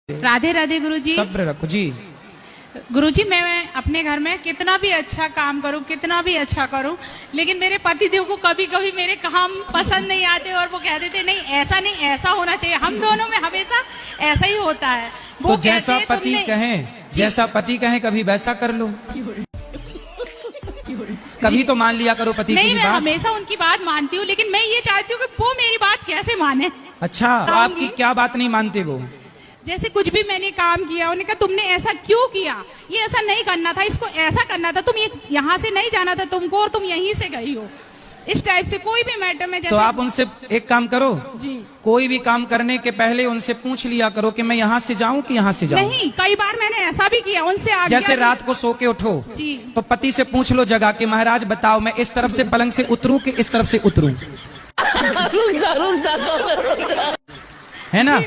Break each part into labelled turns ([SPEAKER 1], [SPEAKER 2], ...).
[SPEAKER 1] राधे राधे गुरुजी।
[SPEAKER 2] सब्र रखो जी।
[SPEAKER 1] गुरुजी, मैं अपने घर में कितना भी अच्छा काम करूं, कितना भी अच्छा करूं, लेकिन मेरे पतिदेव को कभी कभी मेरे काम पसंद नहीं आते और वो कह देते नहीं ऐसा होना चाहिए। हम दोनों में हमेशा ऐसा ही होता है। वो
[SPEAKER 2] तो जैसा
[SPEAKER 1] कहते,
[SPEAKER 2] पति कहें, जैसा पति कहें कभी वैसा कर लो। कभी तो मान लिया करो पति की
[SPEAKER 1] नहीं, मैं
[SPEAKER 2] बात।
[SPEAKER 1] हमेशा उनकी बात मानती हूँ, लेकिन मैं ये चाहती हूँ कि वो मेरी बात कैसे माने।
[SPEAKER 2] अच्छा, तो आपकी क्या बात नहीं मानते वो?
[SPEAKER 1] जैसे कुछ भी मैंने काम किया, उन्होंने कहा तुमने ऐसा क्यों किया, ये ऐसा नहीं करना था, इसको ऐसा करना था, तुम ये यहाँ से नहीं जाना था तुमको और तुम यहीं से गई हो। इस टाइप से कोई भी मैटर में
[SPEAKER 2] तो आप उनसे एक काम करो
[SPEAKER 1] जी,
[SPEAKER 2] कोई भी काम करने के पहले उनसे पूछ लिया करो कि मैं यहाँ से जाऊँ कि यहाँ से जाऊँ।
[SPEAKER 1] नहीं, कई बार मैंने ऐसा भी किया उनसे आज्ञा
[SPEAKER 2] जैसे
[SPEAKER 1] ली।
[SPEAKER 2] रात को सो के उठो
[SPEAKER 1] जी,
[SPEAKER 2] तो पति से पूछ लो जगह कि महाराज बताओ मैं इस तरफ से पलंग से उतरूं कि इस तरफ से उतरूं। है ना?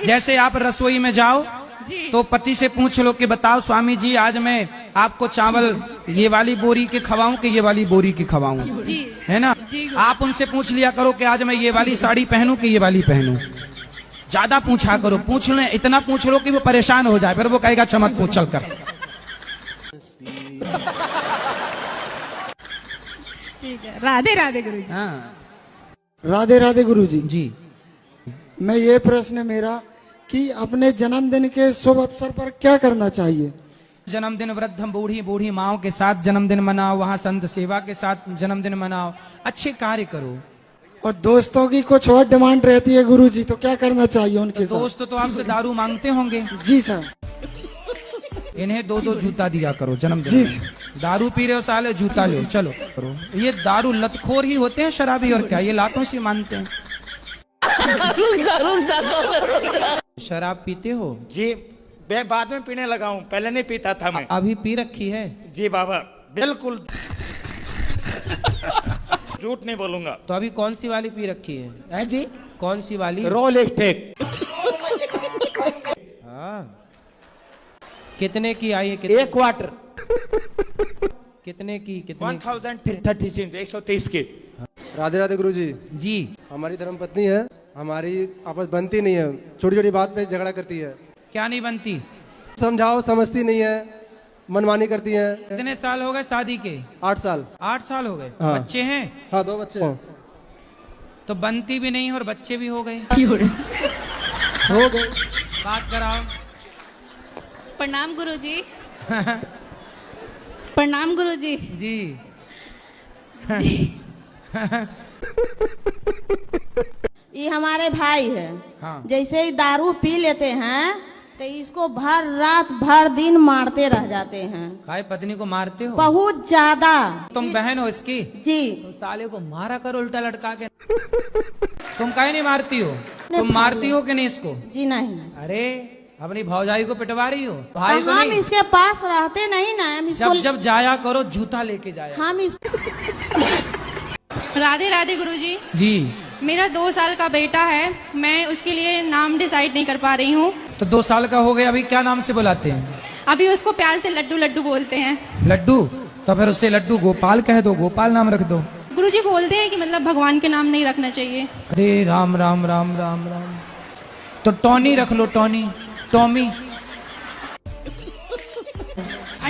[SPEAKER 2] जैसे आप रसोई में जाओ
[SPEAKER 1] जी,
[SPEAKER 2] तो पति से पूछ लो कि बताओ स्वामी जी आज मैं आपको चावल ये वाली बोरी के खवाऊं कि ये वाली बोरी की खवाऊं।
[SPEAKER 1] जी,
[SPEAKER 2] है ना?
[SPEAKER 1] जी,
[SPEAKER 2] आप उनसे पूछ लिया करो कि आज मैं ये वाली साड़ी पहनूं कि ये वाली पहनूं। ज्यादा पूछा करो, पूछ ले, इतना पूछ लो कि वो परेशान हो जाए, फिर वो कहेगा चमक पूछ चल कर।
[SPEAKER 1] ठीक है। राधे राधे गुरु जी।
[SPEAKER 2] हाँ
[SPEAKER 3] राधे राधे गुरुजी।
[SPEAKER 2] जी।
[SPEAKER 3] मैं ये प्रश्न है मेरा कि अपने जन्मदिन के शुभ अवसर पर क्या करना चाहिए?
[SPEAKER 2] जन्मदिन वृद्धम बूढ़ी बूढ़ी माओ के साथ जन्मदिन मनाओ, वहाँ संत सेवा के साथ जन्मदिन मनाओ, अच्छे कार्य करो।
[SPEAKER 3] और दोस्तों की कुछ और डिमांड रहती है गुरुजी, तो क्या करना चाहिए उनके साथ?
[SPEAKER 2] दोस्त तो आपसे दारू मांगते होंगे।
[SPEAKER 3] जी सर।
[SPEAKER 2] इन्हें दो दो जूता दिया करो जन्मदिन
[SPEAKER 3] जी।
[SPEAKER 2] में। दारू पी रहे हो साले, जूता लो, चलो करो। ये दारू लतखोर ही होते हैं शराबी, और क्या, ये लातों से मानते हैं। शराब पीते हो?
[SPEAKER 4] जी, मैं बाद में पीने लगा हूँ, पहले नहीं पीता था मैं।
[SPEAKER 2] अभी पी रखी है?
[SPEAKER 4] जी बाबा, बिल्कुल झूठ नहीं बोलूंगा।
[SPEAKER 2] तो अभी कौन सी वाली पी रखी है?
[SPEAKER 4] है जी,
[SPEAKER 2] कौन सी वाली?
[SPEAKER 4] रोल स्टेक।
[SPEAKER 2] हाँ। कितने की आई है?
[SPEAKER 4] एक क्वार्टर
[SPEAKER 2] कितने की? कितने
[SPEAKER 4] 1036 130 की।
[SPEAKER 5] राधे राधे गुरुजी।
[SPEAKER 2] जी।
[SPEAKER 5] हमारी धर्मपत्नी है, हमारी आपस बनती नहीं है, छोटी छोटी बात पे झगड़ा करती है।
[SPEAKER 2] क्या नहीं बनती?
[SPEAKER 5] समझाओ समझती नहीं है, मनमानी करती है।
[SPEAKER 2] कितने साल हो गए शादी के?
[SPEAKER 5] 8 साल।
[SPEAKER 2] 8 साल हो गए।
[SPEAKER 5] हाँ।
[SPEAKER 2] बच्चे हैं?
[SPEAKER 5] हाँ, 2 बच्चे हैं।
[SPEAKER 2] तो बनती भी नहीं और बच्चे भी हो गए।
[SPEAKER 5] हो गए।
[SPEAKER 2] बात कराओ।
[SPEAKER 6] प्रणाम गुरुजी। प्रणाम गुरुजी।
[SPEAKER 2] जी।
[SPEAKER 7] ये हमारे भाई है।
[SPEAKER 2] हाँ।
[SPEAKER 7] जैसे ही दारू पी लेते हैं तो इसको भर रात भर दिन मारते रह जाते हैं,
[SPEAKER 2] काय पत्नी को मारते हो?
[SPEAKER 7] बहुत ज्यादा।
[SPEAKER 2] तुम बहन हो इसकी?
[SPEAKER 7] जी।
[SPEAKER 2] तो साले को मारा करो उल्टा लटका के। तुम काहे नहीं मारती हो? तुम मारती हो कि नहीं इसको?
[SPEAKER 7] जी नहीं।
[SPEAKER 2] अरे अपनी भौजाई को पिटवा रही हो, भाई को
[SPEAKER 7] हम
[SPEAKER 2] नहीं?
[SPEAKER 7] इसके पास रहते नहीं ना, हम इसको
[SPEAKER 2] जब जब जाया करो जूता लेके जाया।
[SPEAKER 7] हम इस
[SPEAKER 1] राधे राधे गुरु जी।
[SPEAKER 2] जी।
[SPEAKER 1] मेरा 2 साल का बेटा है, मैं उसके लिए नाम डिसाइड नहीं कर पा रही हूँ।
[SPEAKER 2] तो 2 साल का हो गया, अभी क्या नाम से बुलाते हैं?
[SPEAKER 1] अभी उसको प्यार से लड्डू लड्डू बोलते हैं।
[SPEAKER 2] लड्डू? तो फिर उससे लड्डू गोपाल कह दो, गोपाल नाम रख दो।
[SPEAKER 1] गुरुजी बोलते हैं कि मतलब भगवान के नाम नहीं रखना चाहिए।
[SPEAKER 2] अरे राम राम राम राम राम। तो टॉनी रख लो, टॉनी, टॉमी,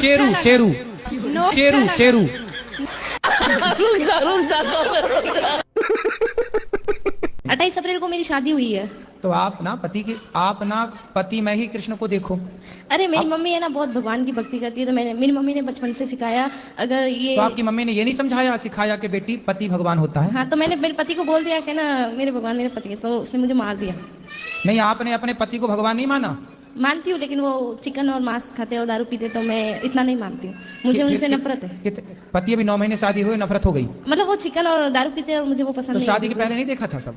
[SPEAKER 2] शेरू
[SPEAKER 1] लगा।
[SPEAKER 2] शेरू
[SPEAKER 1] नो,
[SPEAKER 2] शेरू
[SPEAKER 1] अच्छा
[SPEAKER 2] शेरू।
[SPEAKER 6] 28 अप्रैल को मेरी शादी हुई है।
[SPEAKER 2] तो आप ना पति में ही कृष्ण को देखो।
[SPEAKER 6] अरे मेरी मम्मी है ना, बहुत भगवान की भक्ति करती है, तो मेरी मम्मी ने बचपन से सिखाया। अगर ये
[SPEAKER 2] तो आपकी मम्मी ने ये नहीं समझाया सिखाया कि बेटी पति भगवान होता है?
[SPEAKER 6] हाँ, तो मैंने मेरे पति को बोल दिया कि ना मेरे भगवान मेरे पति है, तो उसने मुझे मार दिया।
[SPEAKER 2] नहीं, आपने अपने पति को भगवान नहीं माना?
[SPEAKER 6] मानती हूँ, लेकिन वो चिकन और मांस खाते और दारू पीते, तो मैं इतना नहीं मानती हूँ। मुझे उनसे नफरत है।
[SPEAKER 2] पति अभी 9 महीने शादी हुए, नफरत हो गई?
[SPEAKER 6] मतलब वो चिकन और दारू पीते और मुझे वो पसंद
[SPEAKER 2] तो
[SPEAKER 6] नहीं।
[SPEAKER 2] शादी के पहले नहीं देखा था सब?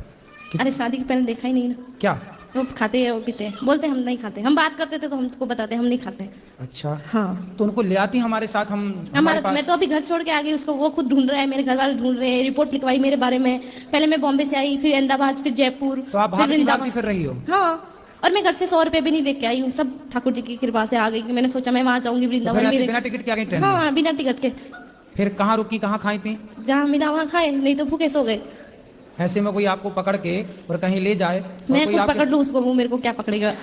[SPEAKER 6] अरे शादी के पहले देखा ही नहीं ना।
[SPEAKER 2] क्या?
[SPEAKER 6] वो खाते हैं और पीते हैं, बोलते हम नहीं खाते। हम बात करते थे तो हमको बताते हम नहीं खाते।
[SPEAKER 2] अच्छा।
[SPEAKER 6] हाँ।
[SPEAKER 2] तो उनको ले आती हमारे साथ, हमारे पास।
[SPEAKER 6] मैं तो अभी घर छोड़ के आ गई, उसको वो खुद ढूंढ रहा है, मेरे घर वाले ढूंढ रहे हैं। रिपोर्ट लिखवाई मेरे बारे में। पहले मैं बॉम्बे से आई, फिर अहमदाबाद, फिर जयपुर,
[SPEAKER 2] तो आप
[SPEAKER 6] फिर
[SPEAKER 2] भागती
[SPEAKER 6] वृंदावन।
[SPEAKER 2] फिर रही हो?
[SPEAKER 6] हाँ, और मैं घर से 100 रुपए भी नहीं लेके आई हूँ, सब ठाकुर जी की कृपा से आ गई। कि मैंने सोचा मैं वहाँ जाऊंगी
[SPEAKER 2] तो फिर
[SPEAKER 6] वृंदावन।
[SPEAKER 2] ऐसे बिना टिकट के आ गई ट्रेन में?
[SPEAKER 6] हाँ, बिना टिकट के।
[SPEAKER 2] फिर कहाँ रुकी, कहाँ खाई पी?
[SPEAKER 6] जहाँ मिला वहाँ खाए, नहीं तो भूखे सो गए।
[SPEAKER 2] ऐसे में कोई आपको पकड़ के और कहीं ले जाए और
[SPEAKER 6] मैं
[SPEAKER 2] कोई
[SPEAKER 6] खुद
[SPEAKER 2] आपके-
[SPEAKER 6] पकड़ लूँ उसको, वो मेरे को क्या पकड़ेगा।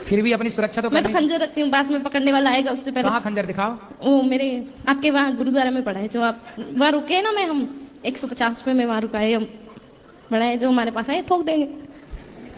[SPEAKER 2] फिर भी अपनी सुरक्षा तो
[SPEAKER 6] मैं तो
[SPEAKER 2] करनी।
[SPEAKER 6] खंजर रखती हूँ, पास में पकड़ने वाला आएगा उससे पहले।
[SPEAKER 2] कहाँ खंजर दिखाओ।
[SPEAKER 6] वो मेरे आपके वहाँ गुरुद्वारा में पड़ा है, जो आप वहाँ रुके हैं ना, मैं हम 150 पे मैं वहाँ रुका है, हम बड़ा है जो हमारे पास है, ठोक देंगे।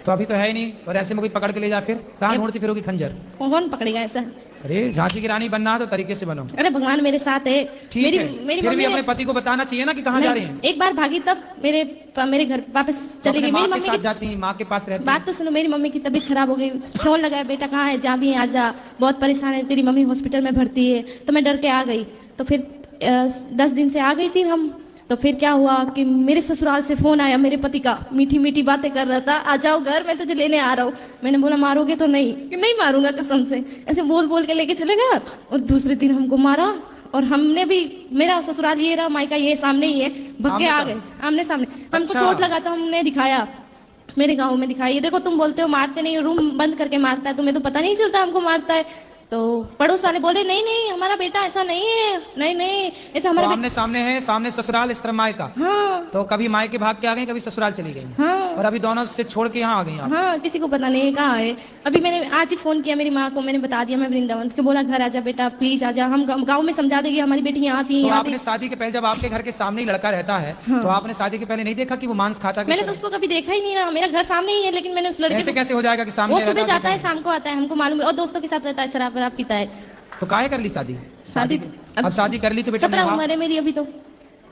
[SPEAKER 2] तो अभी तो है ही नहीं, और ऐसे में कोई पकड़ के ले जा, फिर कहाँ ढूंढती फिरोगी खंजर।
[SPEAKER 6] कौन पकड़ेगा ऐसा?
[SPEAKER 2] अरे झांसी की रानी बनना है तो तरीके से बनो।
[SPEAKER 6] अरे भगवान मेरे साथ है।
[SPEAKER 2] ठीक
[SPEAKER 6] मेरी
[SPEAKER 2] है,
[SPEAKER 6] मेरी
[SPEAKER 2] फिर भी
[SPEAKER 6] मम्मी
[SPEAKER 2] अपने
[SPEAKER 6] ने
[SPEAKER 2] पति को बताना चाहिए ना कि कहाँ जा रहे हैं।
[SPEAKER 6] एक बार भागी तब मेरे घर वापस
[SPEAKER 2] तो
[SPEAKER 6] चली
[SPEAKER 2] अपने
[SPEAKER 6] गई।
[SPEAKER 2] माँ
[SPEAKER 6] मेरी
[SPEAKER 2] के
[SPEAKER 6] मम्मी
[SPEAKER 2] साथ
[SPEAKER 6] की
[SPEAKER 2] जाती हैं, माँ के पास रहती
[SPEAKER 6] बात तो सुनो, मेरी मम्मी की तबीयत खराब हो गई, फोन लगाया, बेटा कहाँ है, जा भी आ जा, बहुत परेशान है, तेरी मम्मी हॉस्पिटल में भर्ती है। तो मैं डर के आ गई। तो फिर 10 दिन से आ गई थी हम। तो फिर क्या हुआ कि मेरे ससुराल से फोन आया मेरे पति का, मीठी मीठी बातें कर रहा था, आ जाओ घर, मैं तुझे लेने आ रहा हूँ। मैंने बोला मारोगे तो नहीं, कि नहीं मारूंगा कसम से, ऐसे बोल बोल के लेके चले गया। और दूसरे दिन हमको मारा। और हमने भी, मेरा ससुराल ये रहा, मायका ये सामने ही है, भग के आ गए आमने सामने। हमको
[SPEAKER 2] अच्छा।
[SPEAKER 6] चोट लगा तो हमने दिखाया, मेरे गांव में दिखाई। ये देखो तुम बोलते हो मारते नहीं, रूम बंद करके मारता है, तुम्हें तो पता नहीं चलता हमको मारता है। तो पड़ोस वाले बोले नहीं नहीं हमारा बेटा ऐसा नहीं है, नहीं नहीं ऐसा
[SPEAKER 2] तो
[SPEAKER 6] हमारा
[SPEAKER 2] आमने सामने है, सामने ससुराल, इस तरह मायका।
[SPEAKER 6] हाँ
[SPEAKER 2] तो कभी मायके भाग के आ गई, कभी ससुराल चली गई,
[SPEAKER 6] हाँ
[SPEAKER 2] और अभी दोनों से छोड़ के यहाँ आ गई आप।
[SPEAKER 6] हाँ, किसी को पता नहीं है कहाँ है। अभी मैंने आज ही फोन किया मेरी माँ को, मैंने बता दिया मैं वृंदावन के, बोला घर आजा बेटा प्लीज आजा, हम गाँव में समझा देंगे हमारी बेटी यहाँ आती है,
[SPEAKER 2] तो
[SPEAKER 6] यहाँ
[SPEAKER 2] आपने शादी के पहले, जब आपके घर के सामने ही लड़का रहता है, तो आपने शादी के पहले नहीं देखा कि वो मांस खाता है?
[SPEAKER 6] मैंने तो उसको कभी देखा ही नहीं रहा, मेरा घर सामने ही है, लेकिन मैंने उस लड़के
[SPEAKER 2] ऐसे
[SPEAKER 6] को,
[SPEAKER 2] कैसे हो जाएगा कि सामने
[SPEAKER 6] वो
[SPEAKER 2] रहता
[SPEAKER 6] सुबह
[SPEAKER 2] है,
[SPEAKER 6] जाता है शाम को आता है, हमको मालूम है, और दोस्तों के साथ रहता है, शराब वराब पीता है।
[SPEAKER 2] तो काहे कर ली शादी?
[SPEAKER 6] शादी
[SPEAKER 2] अब शादी कर ली तो बेटा
[SPEAKER 6] 17
[SPEAKER 2] निभाओ।
[SPEAKER 6] उम्र है मेरी अभी तो।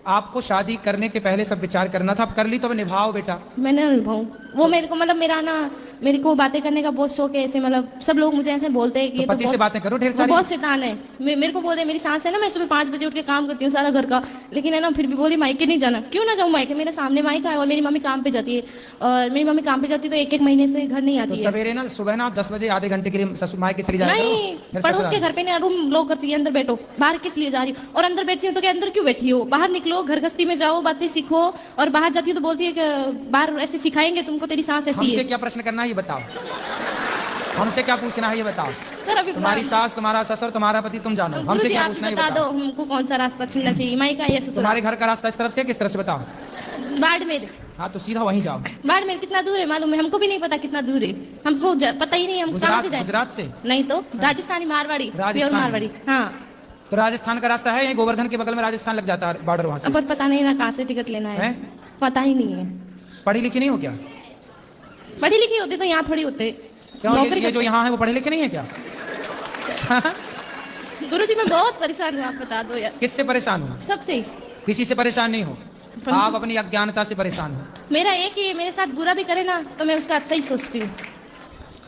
[SPEAKER 2] आपको शादी करने के पहले सब विचार करना था, अब कर ली तो अब निभाओ बेटा।
[SPEAKER 6] मैंने निभाऊं, वो मेरे को मतलब मेरा ना, मेरे को बातें करने का बहुत शौक है, ऐसे मतलब सब लोग मुझे ऐसे बोलते हैं कि
[SPEAKER 2] तो
[SPEAKER 6] ये
[SPEAKER 2] पति से
[SPEAKER 6] बहुत-
[SPEAKER 2] बातें करो ढेर
[SPEAKER 6] वो
[SPEAKER 2] सारी।
[SPEAKER 6] बहुत शैतान है। मेरे को बोल रहे, मेरी सास है ना, मैं सुबह 5 बजे उठ के काम करती हूँ सारा घर का, लेकिन है ना फिर भी बोली मायके नहीं जाना। क्यों ना जाऊँ मायके, मेरे सामने मायका है, और मेरी मम्मी काम पे जाती है, और मेरी मम्मी काम पे जाती है तो 1-1 महीने से घर नहीं
[SPEAKER 2] तो
[SPEAKER 6] आती है।
[SPEAKER 2] सवेरे ना, सुबह ना आप 10 बजे आधे घंटे के लिए ससुर मायके चली जाया
[SPEAKER 6] नहीं,
[SPEAKER 2] करो, फिर
[SPEAKER 6] पड़ोस के
[SPEAKER 2] ससुराल।
[SPEAKER 6] घर पे ना रूम लॉक करती है, अंदर बैठो, बाहर किस लिए जा रही हो, और अंदर बैठती हूँ तो क्या अंदर क्यों बैठी हो, बाहर निकलो, घर गस्ती में जाओ, बातें सीखो। और बाहर जाती हूँ तो बोलती है कि बाहर ऐसे सिखाएंगे तुमको, तेरी सास ऐसी
[SPEAKER 2] हमसे
[SPEAKER 6] है।
[SPEAKER 2] क्या प्रश्न करना है ये बताओ, हमसे क्या पूछना है ये बताओ।
[SPEAKER 6] सर अभी
[SPEAKER 2] तुम्हारी सास, तुम्हारा ससुर, तुम्हारा पति, तुम जानो, हमसे
[SPEAKER 6] गुरुजी
[SPEAKER 2] क्या
[SPEAKER 6] आप
[SPEAKER 2] पूछना है ये
[SPEAKER 6] बता दो
[SPEAKER 2] बताओ।
[SPEAKER 6] हमको कौन सा रास्ता चुनना चाहिए, मायका या ससुराल?
[SPEAKER 2] तुम्हारे घर का रास्ता इस तरफ से किस तरफ से बताओ।
[SPEAKER 6] बाड़मेर।
[SPEAKER 2] हाँ तो सीधा वहीं जाओ।
[SPEAKER 6] बाड़मेर कितना दूर है मालूम है? हमको भी नहीं पता कितना दूर है, हमको पता ही नहीं, हम कहाँ से जाए?
[SPEAKER 2] गुजरात से?
[SPEAKER 6] नहीं तो राजस्थानी मारवाड़ी, प्योर मारवाड़ी। हाँ
[SPEAKER 2] तो राजस्थान का रास्ता है, यही गोवर्धन के बगल में राजस्थान लग जाता है बॉर्डर, वहाँ से।
[SPEAKER 6] पर पता नहीं ना कहाँ से टिकट लेना है, पता ही नहीं है।
[SPEAKER 2] पढ़ी लिखी नहीं हो क्या?
[SPEAKER 6] पढ़ी लिखी होती तो यहाँ थोड़ी होते।
[SPEAKER 2] क्यों ये जो यहाँ है वो पढ़े लिखे नहीं है क्या?
[SPEAKER 6] गुरुजी मैं बहुत परेशान हूँ, आप बता दो यार।
[SPEAKER 2] किससे परेशान हो?
[SPEAKER 6] सबसे।
[SPEAKER 2] किसी से परेशान नहीं हो, आप अपनी अज्ञानता से परेशान हो।
[SPEAKER 6] मेरा एक ही है, मेरे साथ बुरा भी करे ना तो मैं उसका अच्छा ही सोचती हूँ।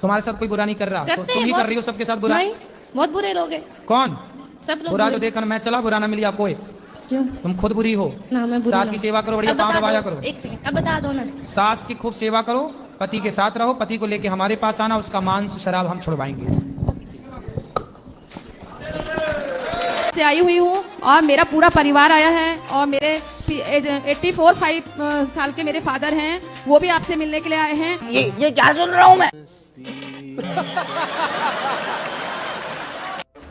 [SPEAKER 2] तुम्हारे साथ कोई बुरा नहीं कर रहा, तो
[SPEAKER 6] करते
[SPEAKER 2] तुम
[SPEAKER 6] हैं
[SPEAKER 2] ही कर
[SPEAKER 6] बहुत-
[SPEAKER 2] रही हो सबके साथ बुरा।
[SPEAKER 6] नहीं, बहुत बुरे लोग हैं,
[SPEAKER 2] कौन
[SPEAKER 6] सब लोग
[SPEAKER 2] बुरा?
[SPEAKER 6] बुरे।
[SPEAKER 2] जो देखकर मैं चला, बुरा ना मिलिया कोई।
[SPEAKER 6] क्यों?
[SPEAKER 2] तुम खुद बुरी हो।
[SPEAKER 6] ना मैं बुरी
[SPEAKER 2] सास
[SPEAKER 6] ना
[SPEAKER 2] की
[SPEAKER 6] हूँ।
[SPEAKER 2] सेवा करो, बढ़िया
[SPEAKER 6] अब
[SPEAKER 2] पाँव
[SPEAKER 6] बता
[SPEAKER 2] दबाया
[SPEAKER 6] दो,
[SPEAKER 2] करो।
[SPEAKER 6] एक सेकंड अब बता दो ना।
[SPEAKER 2] सास की खूब सेवा करो, पति के साथ रहो, पति को लेके हमारे पास आना, उसका मांस शराब हम छुड़वाएंगे।
[SPEAKER 8] से आई हुई हूँ और मेरा पूरा परिवार आया है, और मेरे 84 साल के मेरे फादर हैं, वो भी आपसे मिलने के लिए आए हैं।
[SPEAKER 9] ये क्या सुन रहा हूँ मैं?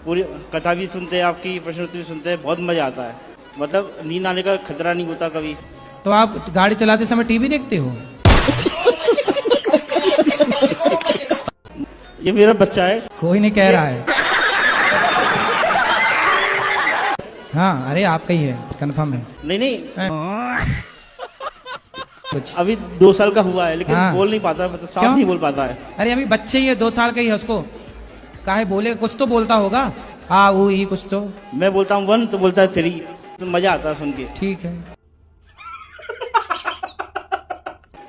[SPEAKER 9] पूरी कथा भी सुनते हैं, आपकी प्रश्नोत्तर भी सुनते हैं, बहुत मजा आता है, मतलब नींद आने का खतरा नहीं होता कभी।
[SPEAKER 2] तो आप गाड़ी चलाते समय टीवी देखते हो?
[SPEAKER 9] ये मेरा बच्चा है।
[SPEAKER 2] कोई नहीं कह रहा है। हाँ अरे आपका ही है, कंफर्म है।
[SPEAKER 9] नहीं अभी 2 साल का हुआ है, लेकिन
[SPEAKER 2] हाँ।
[SPEAKER 9] बोल नहीं पाता, मतलब साफ
[SPEAKER 2] क्यों?
[SPEAKER 9] नहीं बोल पाता है।
[SPEAKER 2] अरे अभी बच्चे ही है, 2 साल का ही है, उसको काहे बोले, कुछ तो बोलता होगा, आ वो ही कुछ तो।
[SPEAKER 9] मैं बोलता हूँ 1 तो बोलता है 3, तो मजा आता है सुन के।
[SPEAKER 2] ठीक है।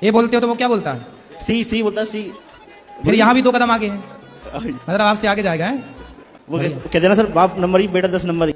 [SPEAKER 2] ये बोलते हो तो वो क्या बोलता है?
[SPEAKER 9] सी बोलता है, सी।
[SPEAKER 2] फिर यहाँ भी 2 कदम आगे है, मतलब आपसे आगे जाएगा है?
[SPEAKER 9] वो कहते हैं ना सर, बाप नंबर ही बेटा 10 नंबर ही।